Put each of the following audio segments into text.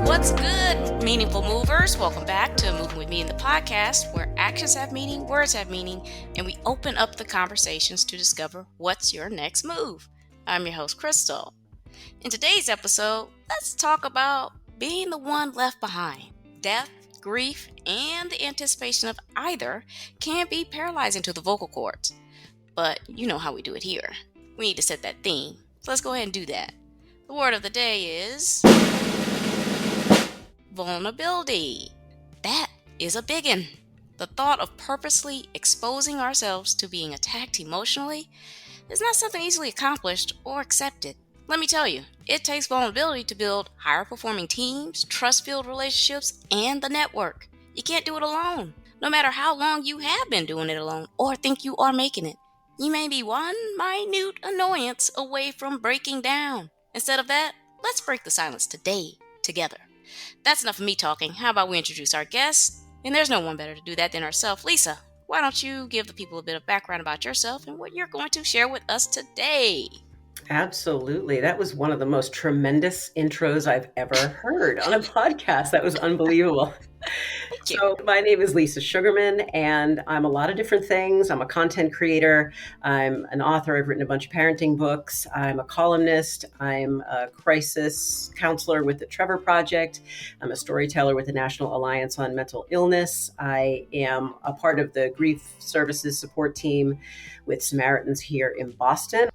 What's good, meaningful movers? Welcome back to Moving With Me in the podcast, where actions have meaning, words have meaning, and we open up the conversations to discover what's your next move. I'm your host, Krystal. In today's episode, let's talk about being the one left behind. Death, grief, and the anticipation of either can be paralyzing to the vocal cords. But you know how we do it here. We need to set that theme. So let's go ahead and do that. The word of the day is vulnerability. That is a biggin. The thought of purposely exposing ourselves to being attacked emotionally is not something easily accomplished or accepted. Let me tell you, it takes vulnerability to build higher performing teams, trust-filled relationships, and the network. You can't do it alone, no matter how long you have been doing it alone or think you are making it. You may be one minute annoyance away from breaking down. Instead of that, let's break the silence today, together. That's enough of me talking. How about we introduce our guest? And there's no one better to do that than ourselves. Lisa, why don't you give the people a bit of background about yourself and what you're going to share with us today? Absolutely. That was one of the most tremendous intros I've ever heard on a podcast. That was unbelievable. So my name is Lisa Sugarman, and I'm a lot of different things. I'm a content creator. I'm an author. I've written a bunch of parenting books. I'm a columnist. I'm a crisis counselor with the Trevor Project. I'm a storyteller with the National Alliance on Mental Illness. I am a part of the grief services support team with Samaritans here in Boston.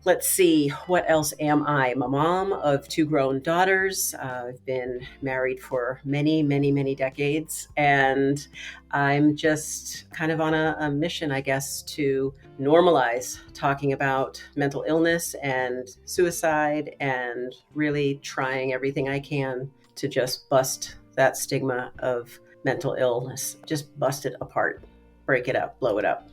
Let's see, what else am I? I'm a mom of two grown daughters. I've been married for many, many, many decades. And I'm just kind of on a mission, I guess, to normalize talking about mental illness and suicide and really trying everything I can to just bust that stigma of mental illness. Just bust it apart, break it up, blow it up.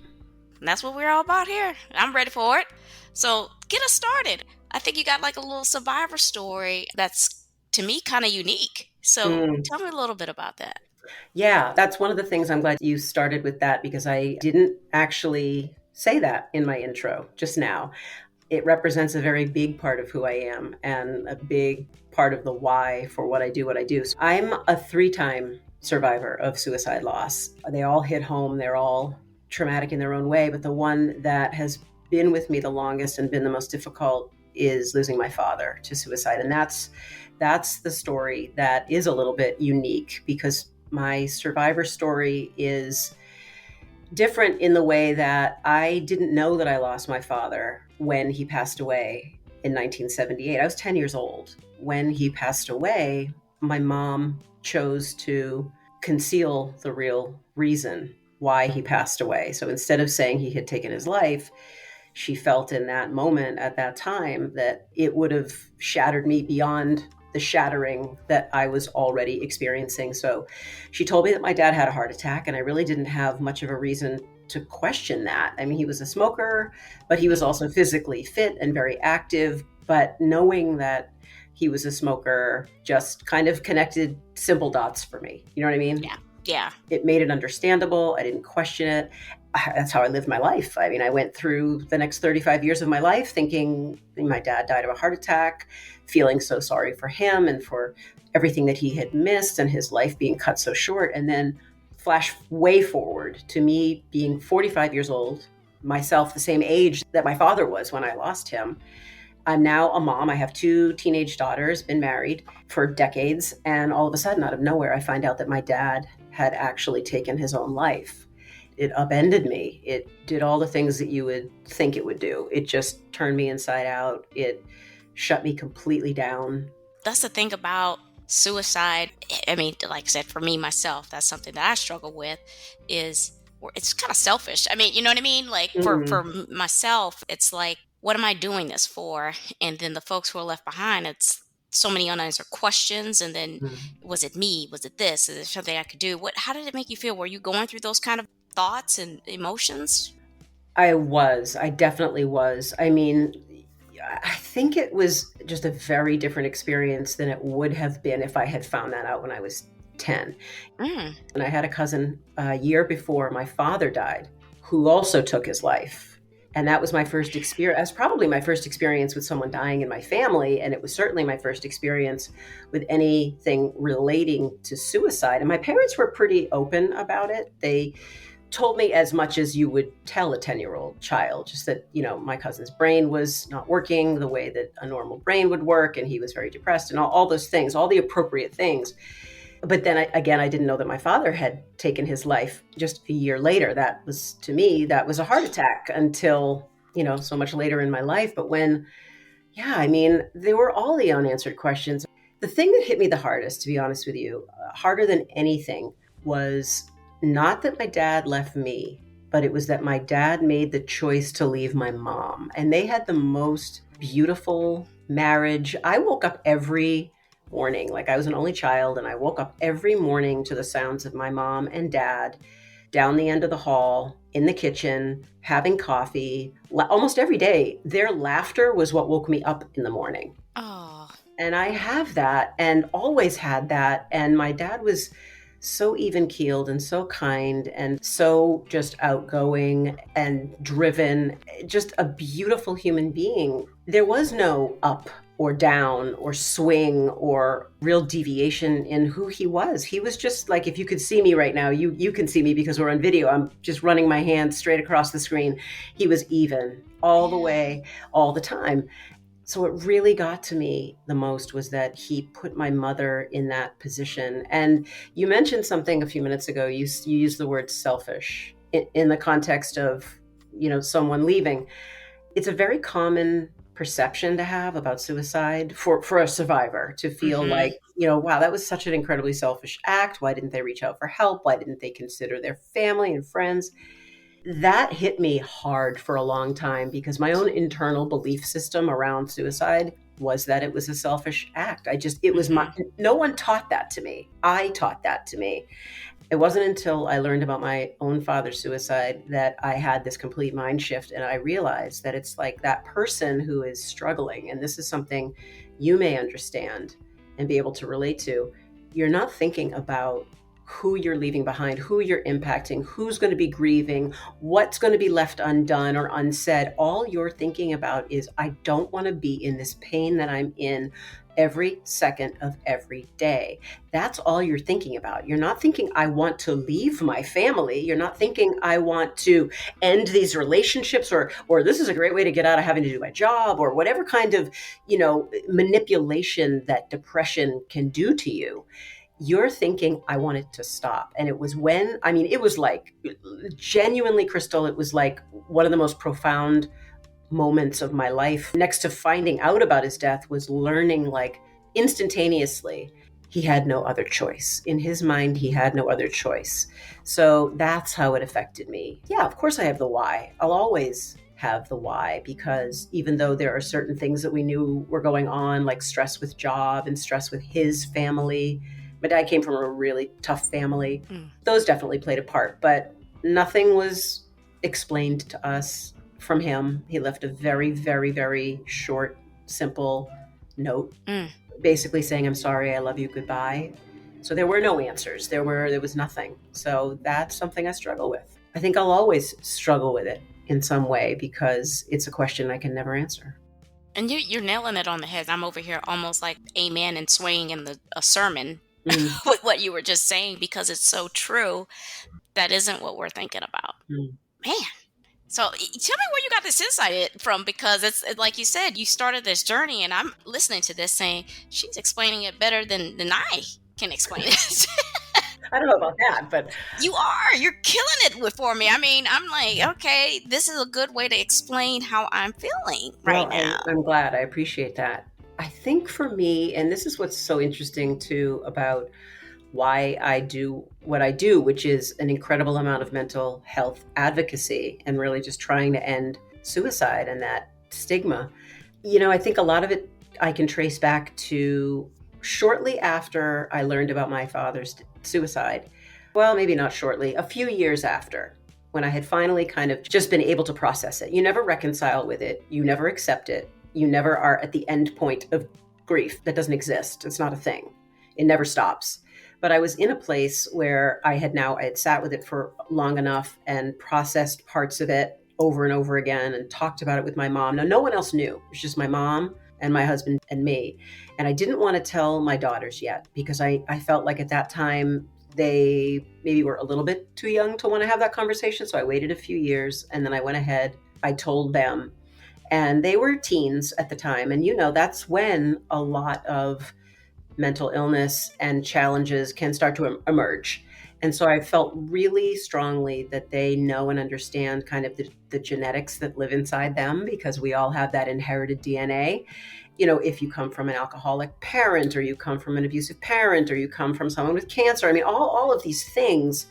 And that's what we're all about here. I'm ready for it. So get us started. I think you got like a little survivor story that's, to me, kind of unique. So tell me a little bit about that. Yeah, that's one of the things I'm glad you started with that, because I didn't actually say that in my intro just now. It represents a very big part of who I am and a big part of the why for what I do. So I'm a 3-time survivor of suicide loss. They all hit home. They're all traumatic in their own way, but the one that has been with me the longest and been the most difficult is losing my father to suicide. And that's the story that is a little bit unique, because my survivor story is different in the way that I didn't know that I lost my father when he passed away in 1978. I was 10 years old. When he passed away, my mom chose to conceal the real reason why he passed away. So instead of saying he had taken his life, she felt in that moment at that time that it would have shattered me beyond the shattering that I was already experiencing. So she told me that my dad had a heart attack, and I really didn't have much of a reason to question that. I mean, he was a smoker, but he was also physically fit and very active. But knowing that he was a smoker just kind of connected simple dots for me. You know what I mean? Yeah. It made it understandable. I didn't question it. That's how I lived my life. I mean, I went through the next 35 years of my life thinking my dad died of a heart attack, feeling so sorry for him and for everything that he had missed and his life being cut so short. And then flash way forward to me being 45 years old, myself the same age that my father was when I lost him. I'm now a mom. I have 2 teenage daughters, been married for decades. And all of a sudden, out of nowhere, I find out that my dad had actually taken his own life. It upended me. It did all the things that you would think it would do. It just turned me inside out. It shut me completely down. That's the thing about suicide. I mean, like I said, for me, myself, that's something that I struggle with, is it's kind of selfish. I mean, you know what I mean? Like for myself, it's like, what am I doing this for? And then the folks who are left behind, it's so many unanswered questions. And then was it me? Was it this? Is there something I could do? How did it make you feel? Were you going through those kind of thoughts and emotions? I definitely was. I mean, I think it was just a very different experience than it would have been if I had found that out when I was 10. And I had a cousin a year before my father died who also took his life. And that was my first experience. That's probably my first experience with someone dying in my family. And it was certainly my first experience with anything relating to suicide. And my parents were pretty open about it. They told me as much as you would tell a 10-year-old child, just that, my cousin's brain was not working the way that a normal brain would work. And he was very depressed and all those things, all the appropriate things. But then I didn't know that my father had taken his life just a year later. That was, to me, that was a heart attack until, so much later in my life. But there were all the unanswered questions. The thing that hit me the hardest, to be honest with you, harder than anything, was not that my dad left me, but it was that my dad made the choice to leave my mom. And they had the most beautiful marriage. I woke up every morning, like I was an only child, and I woke up every morning to the sounds of my mom and dad down the end of the hall in the kitchen having coffee. Almost every day, their laughter was what woke me up in the morning. Oh. And I have that and always had that. And my dad was so even-keeled and so kind and so just outgoing and driven, just a beautiful human being. There was no up or down or swing or real deviation in who he was. He was just like, if you could see me right now, you can see me because we're on video. I'm just running my hand straight across the screen. He was even all the way, all the time. So what really got to me the most was that he put my mother in that position. And you mentioned something a few minutes ago. You used the word selfish in the context of, someone leaving. It's a very common perception to have about suicide for a survivor, to feel like, wow, that was such an incredibly selfish act. Why didn't they reach out for help? Why didn't they consider their family and friends? That hit me hard for a long time because my own internal belief system around suicide was that it was a selfish act. No one taught that to me. I taught that to me. It wasn't until I learned about my own father's suicide that I had this complete mind shift, and I realized that it's like that person who is struggling, and this is something you may understand and be able to relate to. You're not thinking about who you're leaving behind, who you're impacting, who's going to be grieving, what's going to be left undone or unsaid. All you're thinking about is, I don't want to be in this pain that I'm in every second of every day. That's all you're thinking about. You're not thinking, I want to leave my family. You're not thinking, I want to end these relationships, or this is a great way to get out of having to do my job, or whatever kind of, manipulation that depression can do to you. You're thinking, I want it to stop. And it was it was like, genuinely, Krystal, it was like one of the most profound moments of my life. Next to finding out about his death was learning, like, instantaneously, he had no other choice. In his mind, he had no other choice. So that's how it affected me. Yeah, of course I have the why. I'll always have the why, because even though there are certain things that we knew were going on, like stress with job and stress with his family, my dad came from a really tough family. Those definitely played a part, but nothing was explained to us from him. He left a very, very, very short, simple note, basically saying, I'm sorry, I love you, goodbye. So there were no answers. There was nothing. So that's something I struggle with. I think I'll always struggle with it in some way because it's a question I can never answer. And you're nailing it on the head. I'm over here almost like amen and swaying in a sermon with what you were just saying, because it's so true. That isn't what we're thinking about. Man. So tell me where you got this insight from, because it's like you said, you started this journey, and I'm listening to this saying, she's explaining it better than I can explain it. I don't know about that, but you're killing it for me. I mean, I'm like, okay, this is a good way to explain how I'm feeling right now. I'm glad. I appreciate that. I think for me, and this is what's so interesting too about why I do what I do, which is an incredible amount of mental health advocacy and really just trying to end suicide and that stigma. I think a lot of it I can trace back to shortly after I learned about my father's suicide. Well, maybe not shortly, a few years after, when I had finally kind of just been able to process it. You never reconcile with it. You never accept it. You never are at the end point of grief. That doesn't exist. It's not a thing. It never stops. But I was in a place where I had sat with it for long enough and processed parts of it over and over again and talked about it with my mom. Now, no one else knew. It was just my mom and my husband and me. And I didn't want to tell my daughters yet because I felt like at that time they maybe were a little bit too young to want to have that conversation. So I waited a few years and then I went ahead. I told them, and they were teens at the time. And, that's when a lot of mental illness and challenges can start to emerge. And so I felt really strongly that they know and understand kind of the genetics that live inside them, because we all have that inherited DNA. If you come from an alcoholic parent, or you come from an abusive parent, or you come from someone with cancer, I mean, all of these things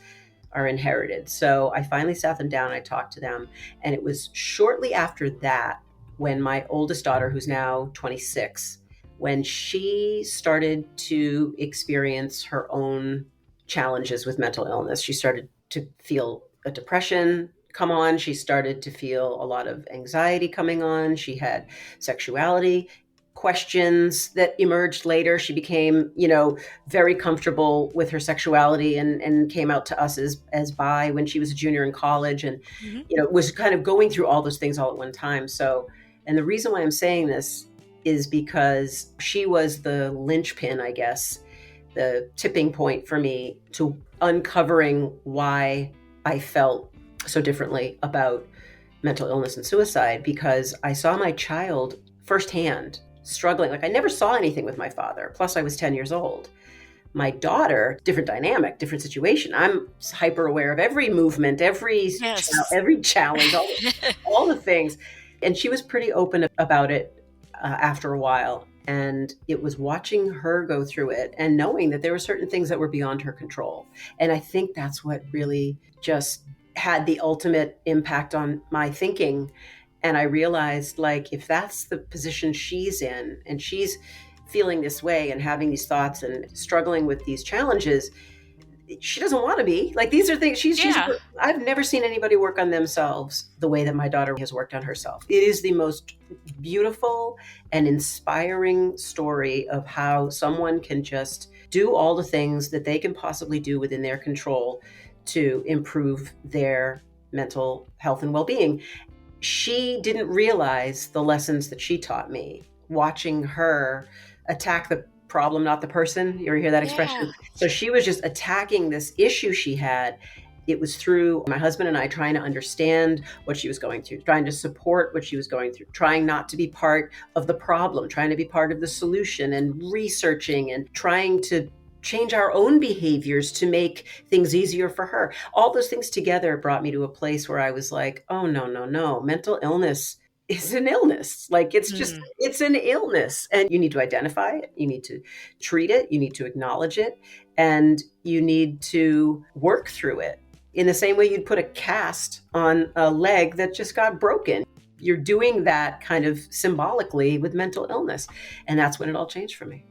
are inherited. So I finally sat them down, I talked to them. And it was shortly after that when my oldest daughter, who's now 26, when she started to experience her own challenges with mental illness. She started to feel a depression come on. She started to feel a lot of anxiety coming on. She had sexuality questions that emerged later. She became, very comfortable with her sexuality and came out to us as bi when she was a junior in college, and, was kind of going through all those things all at one time. So, and the reason why I'm saying this is because she was the linchpin, I guess, the tipping point for me to uncovering why I felt so differently about mental illness and suicide, because I saw my child firsthand struggling. Like, I never saw anything with my father. Plus, I was 10 years old. My daughter, different dynamic, different situation. I'm hyper aware of every movement, every challenge, all the things. And she was pretty open about it after a while. And it was watching her go through it and knowing that there were certain things that were beyond her control. And I think that's what really just had the ultimate impact on my thinking. And I realized, like, if that's the position she's in and she's feeling this way and having these thoughts and struggling with these challenges, she doesn't want to be. Like, these are things I've never seen anybody work on themselves the way that my daughter has worked on herself. It is the most beautiful and inspiring story of how someone can just do all the things that they can possibly do within their control to improve their mental health and well-being. She didn't realize the lessons that she taught me, watching her attack the problem, not the person. You ever hear that expression? Yeah. So she was just attacking this issue she had. It was through my husband and I trying to understand what she was going through, trying to support what she was going through, trying not to be part of the problem, trying to be part of the solution, and researching and trying to change our own behaviors to make things easier for her. All those things together brought me to a place where I was like, oh, no. Mental illness is an illness. Like, it's an illness, and you need to identify it. You need to treat it. You need to acknowledge it, and you need to work through it in the same way you'd put a cast on a leg that just got broken. You're doing that kind of symbolically with mental illness. And that's when it all changed for me.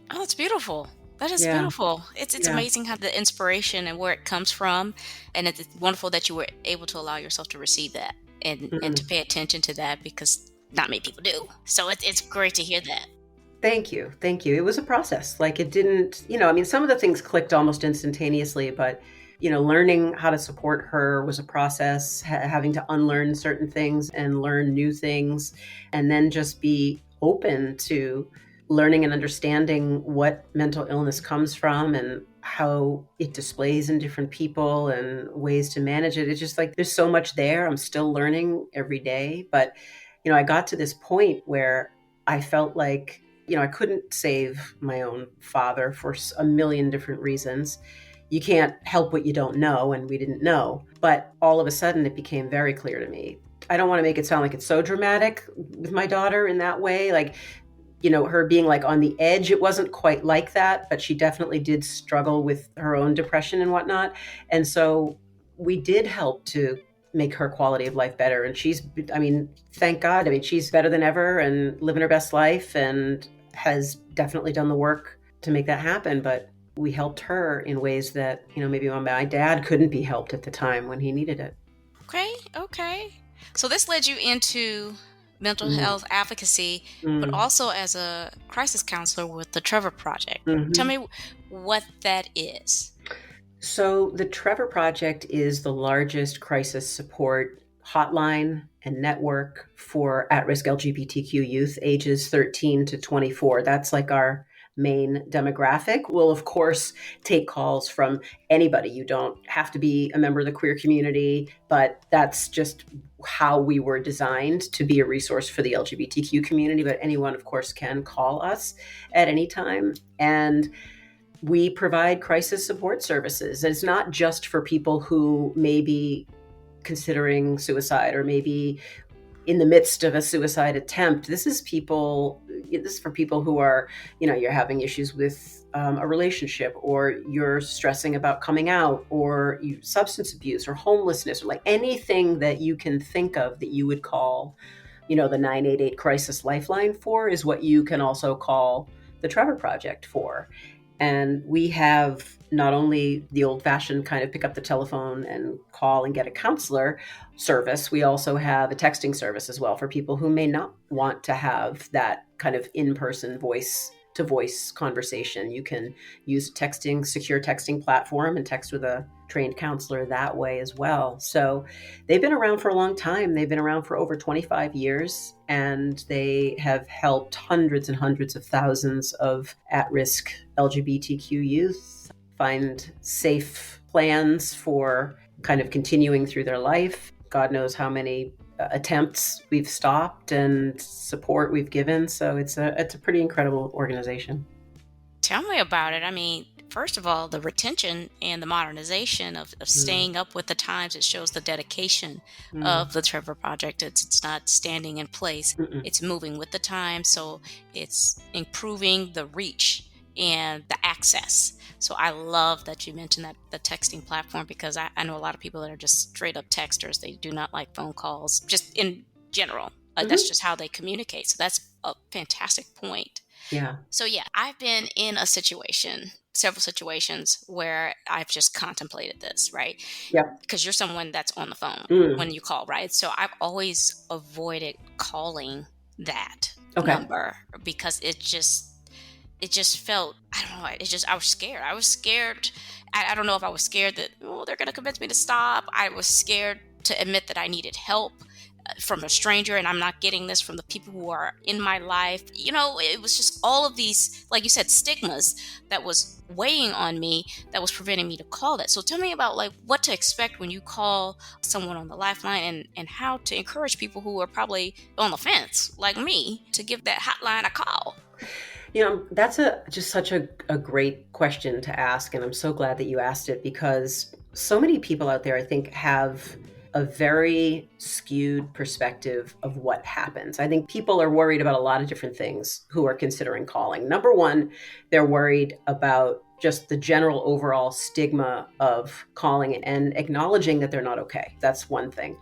Oh, that's beautiful. That is beautiful. It's amazing how the inspiration and where it comes from. And it's wonderful that you were able to allow yourself to receive that and to pay attention to that, because not many people do. So it's great to hear that. Thank you. It was a process. Like, it didn't, some of the things clicked almost instantaneously, but, learning how to support her was a process, having to unlearn certain things and learn new things, and then just be open to learning and understanding what mental illness comes from and how it displays in different people and ways to manage it. It's just like, there's so much there. I'm still learning every day. But, I got to this point where I felt like, I couldn't save my own father for a million different reasons. You can't help what you don't know, and we didn't know. But all of a sudden, it became very clear to me. I don't want to make it sound like it's so dramatic with my daughter in that way. Like, her being like on the edge, it wasn't quite like that, but she definitely did struggle with her own depression and whatnot. And so we did help to make her quality of life better. And thank God, she's better than ever and living her best life, and has definitely done the work to make that happen. But we helped her in ways that, maybe my dad couldn't be helped at the time when he needed it. Okay. So this led you into mental health advocacy, but also as a crisis counselor with the Trevor Project. Tell me what that is. So the Trevor Project is the largest crisis support hotline and network for at-risk LGBTQ youth ages 13 to 24. That's like our main demographic. We'll, of course, take calls from anybody. You don't have to be a member of the queer community, but that's just how we were designed to be a resource for the LGBTQ community. But anyone, of course, can call us at any time. And we provide crisis support services. And it's not just for people who may be considering suicide or maybe in the midst of a suicide attempt. This is for people who are, you're having issues with a relationship, or you're stressing about coming out, or substance abuse or homelessness, or like anything that you can think of that you would call, the 988 crisis lifeline for, is what you can also call the Trevor Project for. And we have not only the old-fashioned kind of pick up the telephone and call and get a counselor service, we also have a texting service as well for people who may not want to have that kind of in-person voice-to-voice conversation. You can use a secure texting platform and text with a trained counselor that way as well. So they've been around for a long time. They've been around for over 25 years, and they have helped hundreds and hundreds of thousands of at-risk LGBTQ youth find safe plans for kind of continuing through their life. God knows how many attempts we've stopped and support we've given. So it's a pretty incredible organization. Tell me about it. I mean, first of all, the retention and the modernization of staying up with the times, it shows the dedication of the Trevor Project. It's not standing in place. It's moving with the times. So it's improving the reach and the access. So I love that you mentioned that the texting platform, because I know a lot of people that are just straight up texters. They do not like phone calls, just in general. That's just how they communicate. So that's a fantastic point. Yeah. So yeah, I've been in several situations where I've just contemplated this, right? Yeah. Because you're someone that's on the phone when you call, right? So I've always avoided calling that number, because it just felt, I don't know, I was scared. I don't know if I was scared that, they're going to convince me to stop. I was scared to admit that I needed help from a stranger, and I'm not getting this from the people who are in my life. It was just all of these, like you said, stigmas that was weighing on me, that was preventing me to call that. So tell me about like what to expect when you call someone on the lifeline, and how to encourage people who are probably on the fence, like me, to give that hotline a call. That's just such a great question to ask. And I'm so glad that you asked it, because so many people out there, I think, have a very skewed perspective of what happens. I think people are worried about a lot of different things who are considering calling. Number one, they're worried about just the general overall stigma of calling and acknowledging that they're not okay. That's one thing.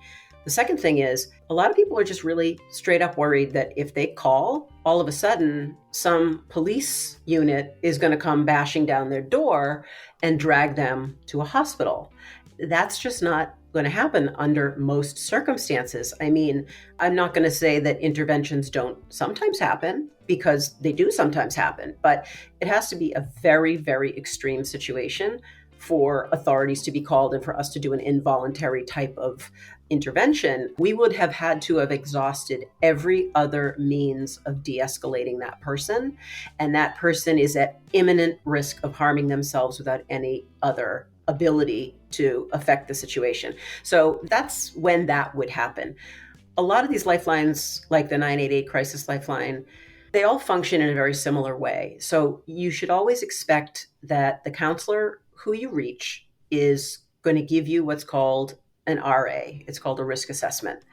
The second thing is, a lot of people are just really straight up worried that if they call, all of a sudden some police unit is going to come bashing down their door and drag them to a hospital. That's just not going to happen under most circumstances. I mean, I'm not going to say that interventions don't sometimes happen, because they do sometimes happen, but it has to be a very, very extreme situation for authorities to be called and for us to do an involuntary type of intervention. We would have had to have exhausted every other means of de-escalating that person, and that person is at imminent risk of harming themselves without any other ability to affect the situation. So that's when that would happen. A lot of these lifelines, like the 988 crisis lifeline, they all function in a very similar way. So you should always expect that the counselor who you reach is going to give you what's called an RA. It's called a risk assessment.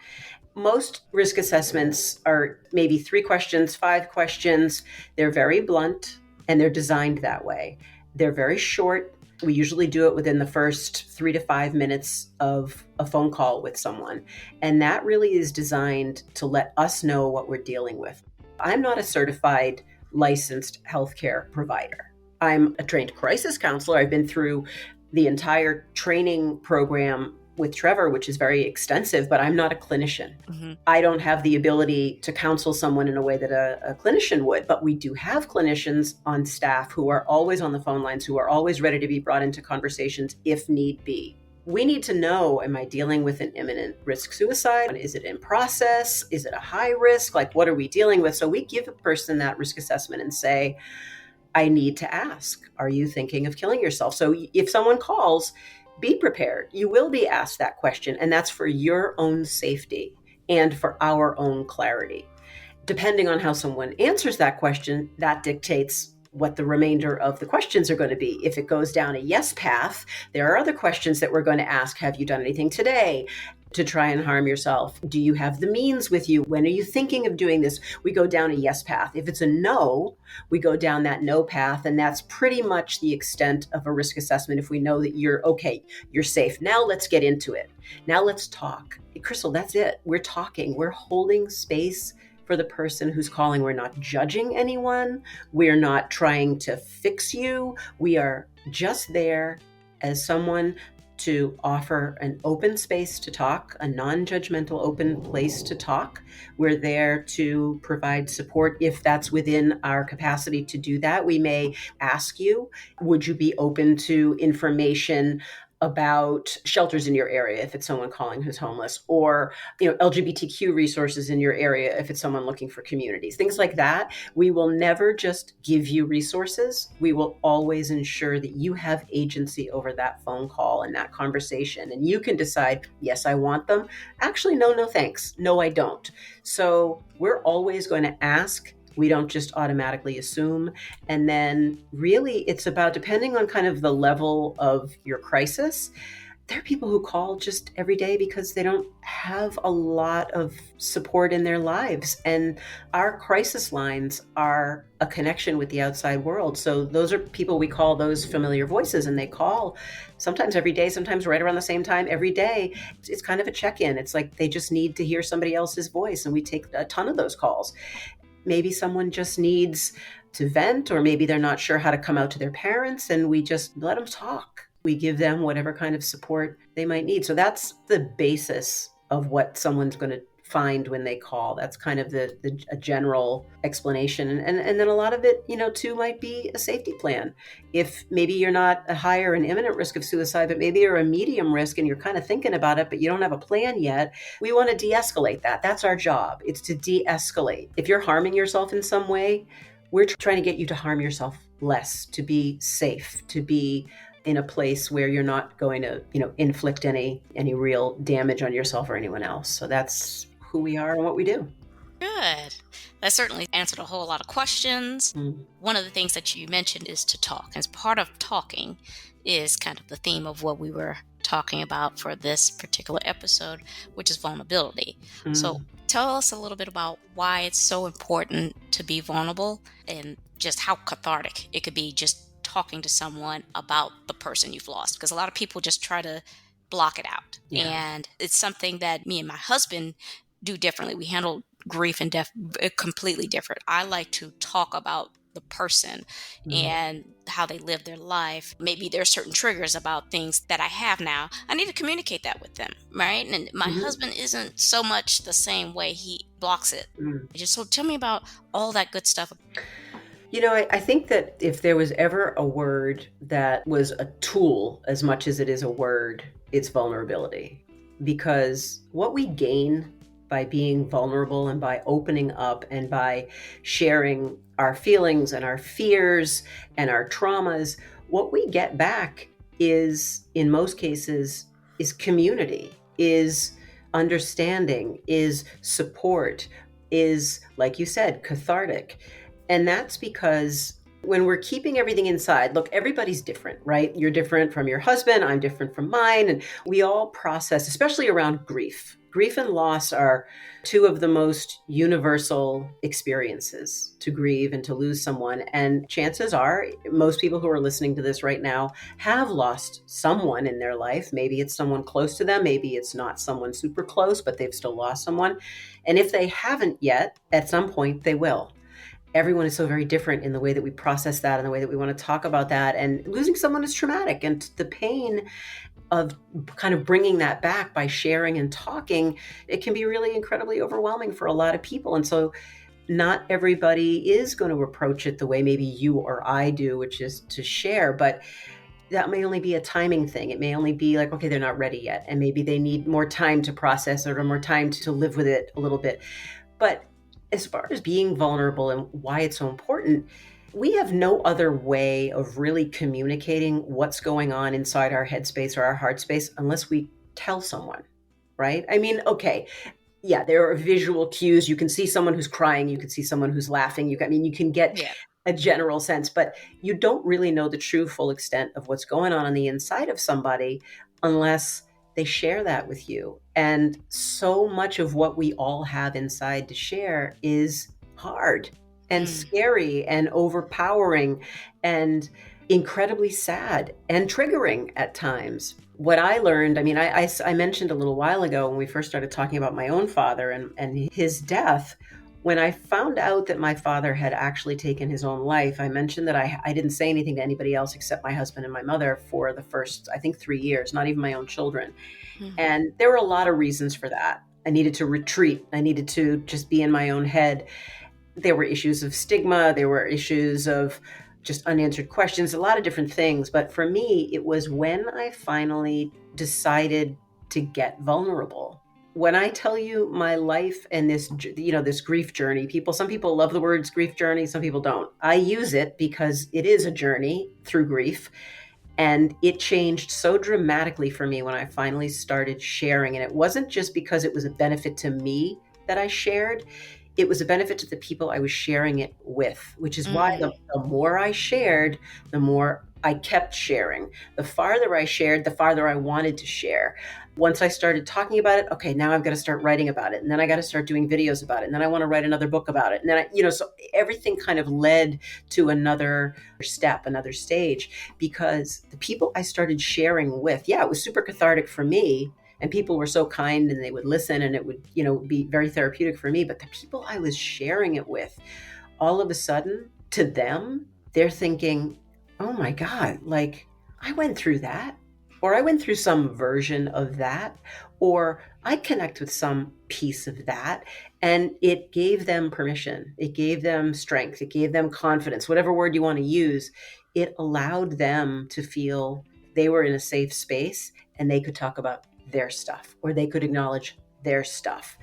Most risk assessments are maybe 3 questions, 5 questions. They're very blunt, and they're designed that way. They're very short. We usually do it within the first 3 to 5 minutes of a phone call with someone. And that really is designed to let us know what we're dealing with. I'm not a certified licensed healthcare provider. I'm a trained crisis counselor. I've been through the entire training program with Trevor, which is very extensive, but I'm not a clinician. I don't have the ability to counsel someone in a way that a clinician would, but we do have clinicians on staff who are always on the phone lines, who are always ready to be brought into conversations if need be. we need to know, am I dealing with an imminent risk suicide? Is it in process? Is it a high risk? Like, what are we dealing with? So we give a person that risk assessment and say, I need to ask, are you thinking of killing yourself? So if someone calls, be prepared. You will be asked that question, and that's for your own safety and for our own clarity. Depending on how someone answers that question, that dictates what the remainder of the questions are going to be. If it goes down a yes path, there are other questions that we're going to ask. Have you done anything today to try and harm yourself? Do you have the means with you? When are you thinking of doing this? We go down a yes path. If it's a no, we go down that no path. And that's pretty much the extent of a risk assessment. If we know that you're okay, you're safe. Now let's get into it. Now let's talk. Krystal, that's it. We're talking. We're holding space for the person who's calling. We're not judging anyone. We're not trying to fix you. We are just there as someone to offer an open space to talk, a non-judgmental open place to talk. We're there to provide support if that's within our capacity to do that. We may ask you, would you be open to information about shelters in your area if it's someone calling who's homeless, or LGBTQ resources in your area if it's someone looking for communities, things like that. We will never just give you resources. We will always ensure that you have agency over that phone call and that conversation, and you can decide, yes, I want them. Actually, no thanks. No, I don't. So we're always going to ask. We don't just automatically assume. And then really it's about, depending on kind of the level of your crisis, there are people who call just every day because they don't have a lot of support in their lives. And our crisis lines are a connection with the outside world. So those are people, we call those familiar voices, and they call sometimes every day, sometimes right around the same time every day. It's kind of a check-in. It's like they just need to hear somebody else's voice. And we take a ton of those calls. Maybe someone just needs to vent, or maybe they're not sure how to come out to their parents, and we just let them talk. We give them whatever kind of support they might need. So that's the basis of what someone's going to find when they call. That's kind of a general explanation. And then a lot of it, too, might be a safety plan. If maybe you're not a high or an imminent risk of suicide, but maybe you're a medium risk and you're kind of thinking about it, but you don't have a plan yet, we want to de-escalate that. That's our job. It's to de-escalate. If you're harming yourself in some way, we're trying to get you to harm yourself less, to be safe, to be in a place where you're not going to, inflict any real damage on yourself or anyone else. So that's who we are and what we do. Good. That certainly answered a whole lot of questions. Mm. One of the things that you mentioned is to talk. As part of talking is kind of the theme of what we were talking about for this particular episode, which is vulnerability. Mm. So tell us a little bit about why it's so important to be vulnerable, and just how cathartic it could be just talking to someone about the person you've lost. Because a lot of people just try to block it out. Yeah. And it's something that me and my husband do differently. We handle grief and death completely different. I like to talk about the person and how they live their life. Maybe there's certain triggers about things that I have now. I need to communicate that with them, right? And my husband isn't so much the same way. He blocks it. Just so tell me about all that good stuff. I think that if there was ever a word that was a tool as much as it is a word, it's vulnerability. Because what we gain by being vulnerable and by opening up and by sharing our feelings and our fears and our traumas, what we get back is, in most cases, is community, is understanding, is support, is, like you said, cathartic. And that's because when we're keeping everything inside, look, everybody's different, right? You're different from your husband. I'm different from mine. And we all process, especially around grief. Grief and loss are two of the most universal experiences, to grieve and to lose someone. And chances are most people who are listening to this right now have lost someone in their life. Maybe it's someone close to them. Maybe it's not someone super close, but they've still lost someone. And if they haven't yet, at some point they will. Everyone is so very different in the way that we process that and the way that we want to talk about that. And losing someone is traumatic. And the pain of kind of bringing that back by sharing and talking, it can be really incredibly overwhelming for a lot of people. And so not everybody is going to approach it the way maybe you or I do, which is to share. But that may only be a timing thing. It may only be like, okay, they're not ready yet. And maybe they need more time to process it or more time to live with it a little bit. But as far as being vulnerable and why it's so important, we have no other way of really communicating what's going on inside our headspace or our heart space unless we tell someone, right? I mean, okay, yeah, there are visual cues. You can see someone who's crying. You can see someone who's laughing. You can get Yeah. a general sense, but you don't really know the true full extent of what's going on the inside of somebody unless they share that with you. And so much of what we all have inside to share is hard and Mm. scary and overpowering and incredibly sad and triggering at times. What I learned, I mean, I mentioned a little while ago when we first started talking about my own father and his death. When I found out that my father had actually taken his own life, I mentioned that I didn't say anything to anybody else except my husband and my mother for the first, I think, 3 years, not even my own children. Mm. And there were a lot of reasons for that. I needed to retreat. I needed to just be in my own head. There were issues of stigma. There were issues of just unanswered questions, a lot of different things. But for me, it was when I finally decided to get vulnerable. When I tell you my life and this grief journey, some people love the words grief journey, some people don't. I use it because it is a journey through grief. And it changed so dramatically for me when I finally started sharing. And it wasn't just because it was a benefit to me that I shared. It was a benefit to the people I was sharing it with, which is why the more I shared, the more I kept sharing. The farther I shared, the farther I wanted to share. Once I started talking about it, okay, now I've got to start writing about it. And then I got to start doing videos about it. And then I want to write another book about it. And then, so everything kind of led to another step, another stage, because the people I started sharing with, it was super cathartic for me. And people were so kind and they would listen and it would, be very therapeutic for me. But the people I was sharing it with, all of a sudden, to them, they're thinking, oh my God, like I went through that, or I went through some version of that, or I connect with some piece of that. And it gave them permission. It gave them strength. It gave them confidence, whatever word you want to use. It allowed them to feel they were in a safe space and they could talk about their stuff, or they could acknowledge their stuff.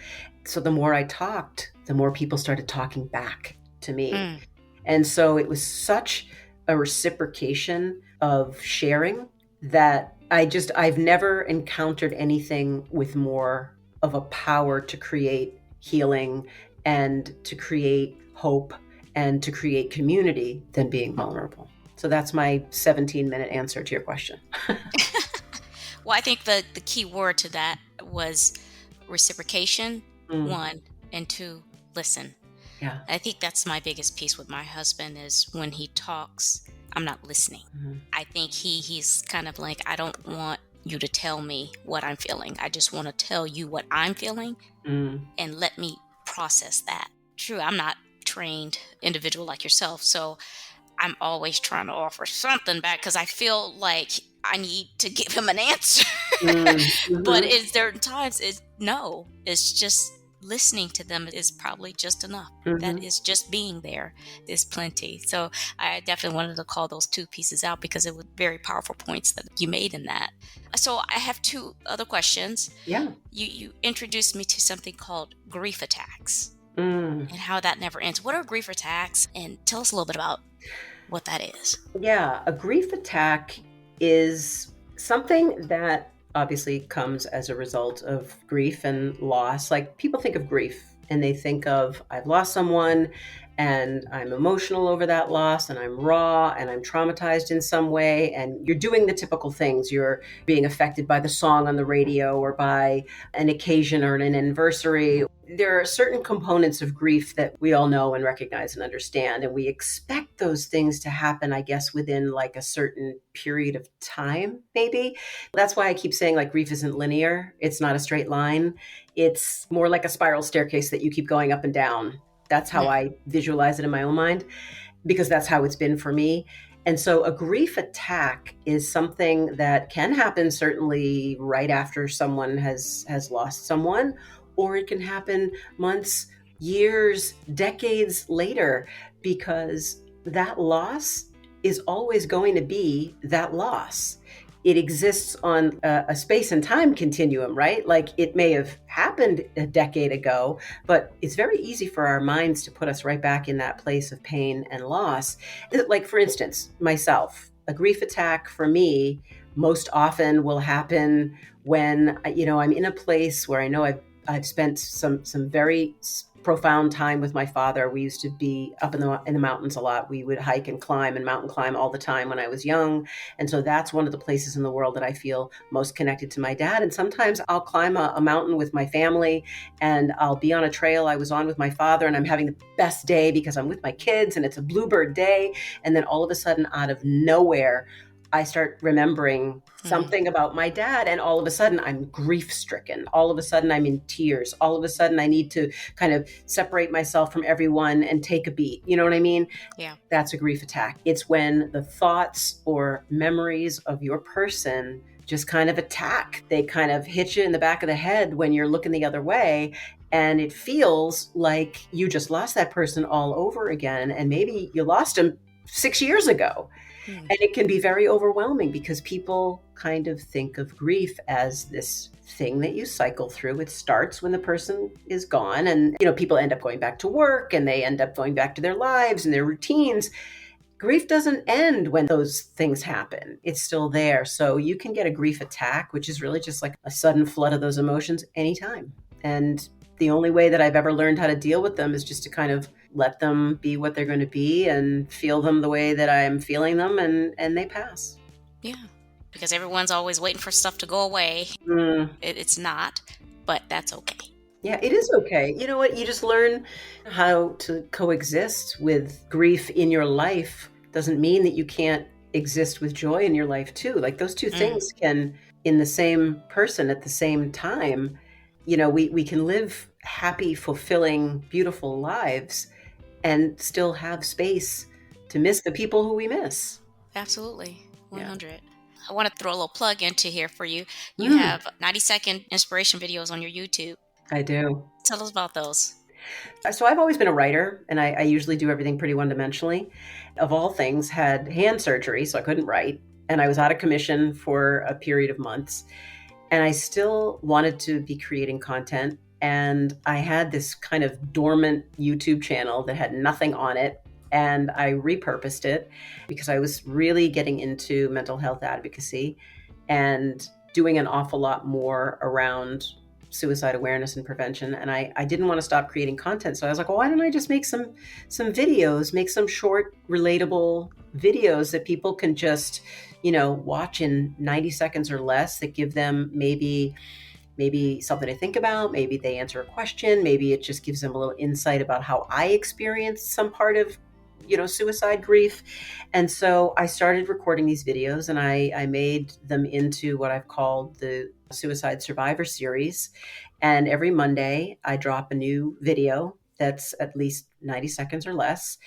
So the more I talked, the more people started talking back to me. Mm. And so it was such a reciprocation of sharing that I've never encountered anything with more of a power to create healing and to create hope and to create community than being vulnerable. So that's my 17-minute answer to your question. Well, I think the key word to that was reciprocation, one, and two, listen. Yeah. I think that's my biggest piece with my husband is when he talks, I'm not listening. I think he's kind of like, I don't want you to tell me what I'm feeling. I just want to tell you what I'm feeling and let me process that. True, I'm not trained individual like yourself, so I'm always trying to offer something back because I feel like I need to give him an answer. But in certain times, it's just listening to them is probably just enough. That is just being there is plenty. So I definitely wanted to call those two pieces out because it were very powerful points that you made in that. So I have two other questions. Yeah. You introduced me to something called grief attacks and how that never ends. What are grief attacks? And tell us a little bit about what that is. Yeah, a grief attack is something that obviously comes as a result of grief and loss. Like people think of grief and they think of, I've lost someone and I'm emotional over that loss and I'm raw and I'm traumatized in some way. And you're doing the typical things. You're being affected by the song on the radio or by an occasion or an anniversary. There are certain components of grief that we all know and recognize and understand. And we expect those things to happen, I guess, within like a certain period of time, maybe. That's why I keep saying like grief isn't linear. It's not a straight line. It's more like a spiral staircase that you keep going up and down. That's how I visualize it in my own mind, because that's how it's been for me. And so a grief attack is something that can happen certainly right after someone has lost someone, or it can happen months, years, decades later, because that loss is always going to be that loss. It exists on a space and time continuum, right? Like it may have happened a decade ago, but it's very easy for our minds to put us right back in that place of pain and loss. Like, for instance, myself, a grief attack for me most often will happen when, I'm in a place where I know I've spent some very profound time with my father. We used to be up in the mountains a lot. We would hike and climb and mountain climb all the time when I was young. And so that's one of the places in the world that I feel most connected to my dad. And sometimes I'll climb a mountain with my family, and I'll be on a trail I was on with my father, and I'm having the best day because I'm with my kids and it's a bluebird day. And then all of a sudden, out of nowhere, I start remembering something about my dad, and all of a sudden I'm grief stricken. All of a sudden I'm in tears. All of a sudden I need to kind of separate myself from everyone and take a beat. You know what I mean? Yeah. That's a grief attack. It's when the thoughts or memories of your person just kind of attack. They kind of hit you in the back of the head when you're looking the other way. And it feels like you just lost that person all over again. And maybe you lost him 6 years ago. And it can be very overwhelming because people kind of think of grief as this thing that you cycle through. It starts when the person is gone, and people end up going back to work, and they end up going back to their lives and their routines. Grief doesn't end when those things happen. It's still there. So you can get a grief attack, which is really just like a sudden flood of those emotions anytime. And the only way that I've ever learned how to deal with them is just to kind of let them be what they're going to be and feel them the way that I'm feeling them, and they pass. Yeah, because everyone's always waiting for stuff to go away. It's not, but that's okay. Yeah, it is okay. You know what? You just learn how to coexist with grief in your life. Doesn't mean that you can't exist with joy in your life too. Like those two things can, in the same person at the same time, we can live happy, fulfilling, beautiful lives and still have space to miss the people who we miss. Absolutely. 100. Yeah. I want to throw a little plug into here for you. You have 90-second inspiration videos on your YouTube. I do. Tell us about those. So I've always been a writer, and I usually do everything pretty one-dimensionally. Of all things, had hand surgery, so I couldn't write. And I was out of commission for a period of months. And I still wanted to be creating content. And I had this kind of dormant YouTube channel that had nothing on it. And I repurposed it because I was really getting into mental health advocacy and doing an awful lot more around suicide awareness and prevention. And I didn't want to stop creating content. So I was like, well, why don't I just make some videos, make some short, relatable videos that people can just, watch in 90 seconds or less, that give them maybe something to think about. Maybe they answer a question. Maybe it just gives them a little insight about how I experienced some part of, suicide grief. And so I started recording these videos, and I made them into what I've called the Suicide Survivor Series. And every Monday I drop a new video that's at least 90 seconds or less.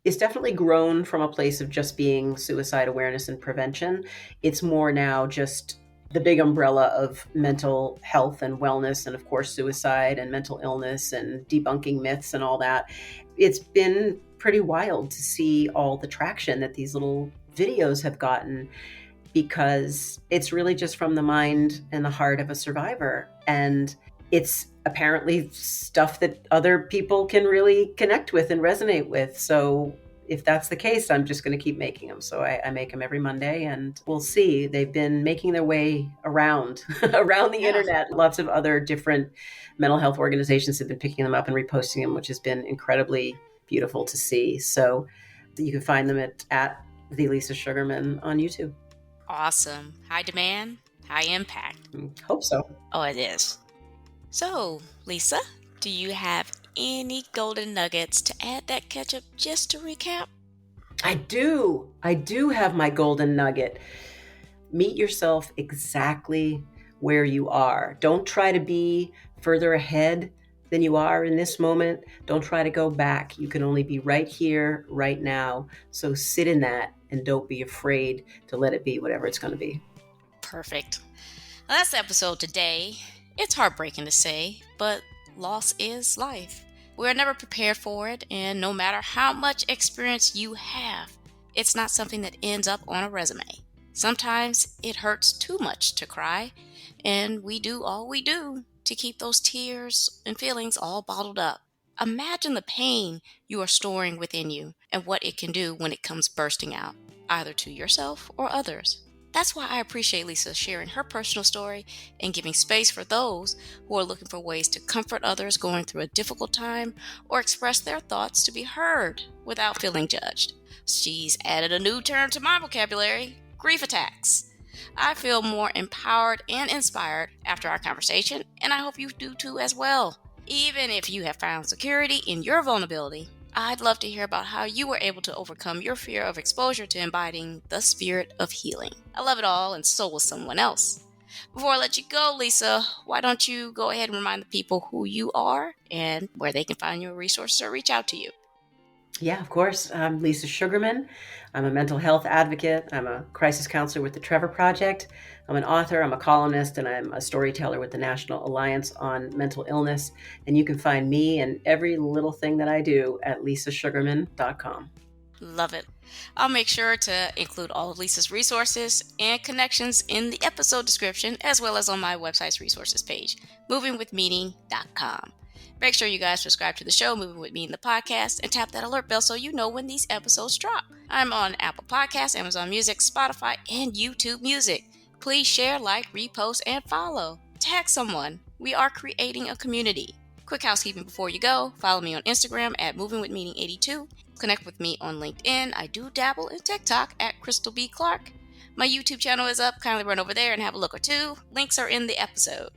It's definitely grown from a place of just being suicide awareness and prevention. It's more now just the big umbrella of mental health and wellness, and of course suicide and mental illness and debunking myths and all that. It's been pretty wild to see all the traction that these little videos have gotten, because it's really just from the mind and the heart of a survivor. And it's apparently stuff that other people can really connect with and resonate with. So if that's the case, I'm just going to keep making them. So I make them every Monday, and we'll see. They've been making their way around the internet. Lots of other different mental health organizations have been picking them up and reposting them, which has been incredibly beautiful to see. So you can find them at the Lisa Sugarman on YouTube. Awesome. High demand, high impact. Hope so. Oh, it is. So, Lisa, do you have any golden nuggets to add that ketchup, just to recap? I do have my golden nugget. Meet yourself exactly where you are. Don't try to be further ahead than you are in this moment. Don't try to go back. You can only be right here, right now. So sit in that and don't be afraid to let it be whatever it's going to be. Perfect. Well, that's the episode today. It's heartbreaking to say, but loss is life. We're never prepared for it, and no matter how much experience you have, It's not something that ends up on a resume. Sometimes it hurts too much to cry, and we do all we do to keep those tears and feelings all bottled up. Imagine the pain you are storing within you and what it can do when it comes bursting out, either to yourself or others. That's why I appreciate Lisa sharing her personal story and giving space for those who are looking for ways to comfort others going through a difficult time or express their thoughts to be heard without feeling judged. She's added a new term to my vocabulary: grief attacks. I feel more empowered and inspired after our conversation, and I hope you do too as well. Even if you have found security in your vulnerability, I'd love to hear about how you were able to overcome your fear of exposure to embodying the spirit of healing. I love it all, and so will someone else. Before I let you go, Lisa, why don't you go ahead and remind the people who you are and where they can find your resources or reach out to you? Yeah, of course. I'm Lisa Sugarman. I'm a mental health advocate. I'm a crisis counselor with the Trevor Project. I'm an author, I'm a columnist, and I'm a storyteller with the National Alliance on Mental Illness. And you can find me and every little thing that I do at lisasugarman.com. Love it. I'll make sure to include all of Lisa's resources and connections in the episode description, as well as on my website's resources page, movingwithmeaning.com. Make sure you guys subscribe to the show, Moving With Me in the podcast, and tap that alert bell so you know when these episodes drop. I'm on Apple Podcasts, Amazon Music, Spotify, and YouTube Music. Please share, like, repost, and follow. Tag someone. We are creating a community. Quick housekeeping before you go. Follow me on Instagram at movingwithmeaning82. Connect with me on LinkedIn. I do dabble in TikTok at Krystal B. Clark. My YouTube channel is up. Kindly run over there and have a look or two. Links are in the episode.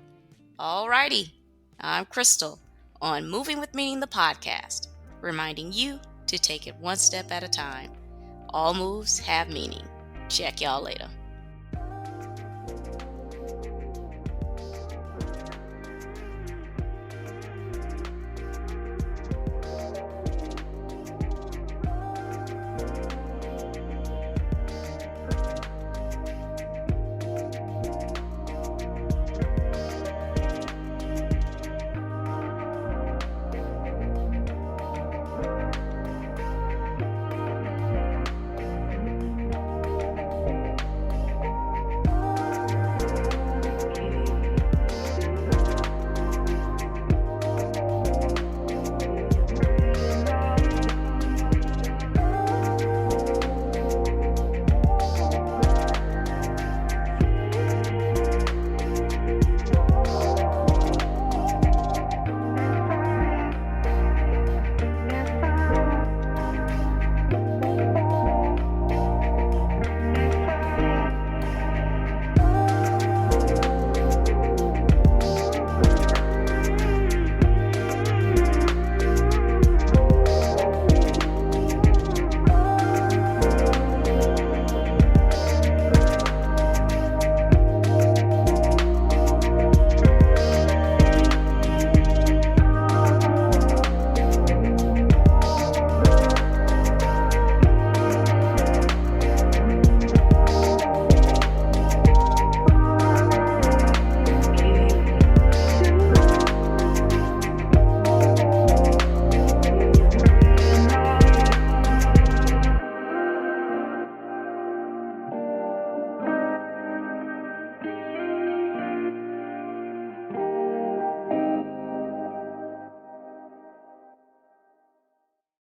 Alrighty. I'm Krystal on Moving with Meaning, the podcast, reminding you to take it one step at a time. All moves have meaning. Check y'all later.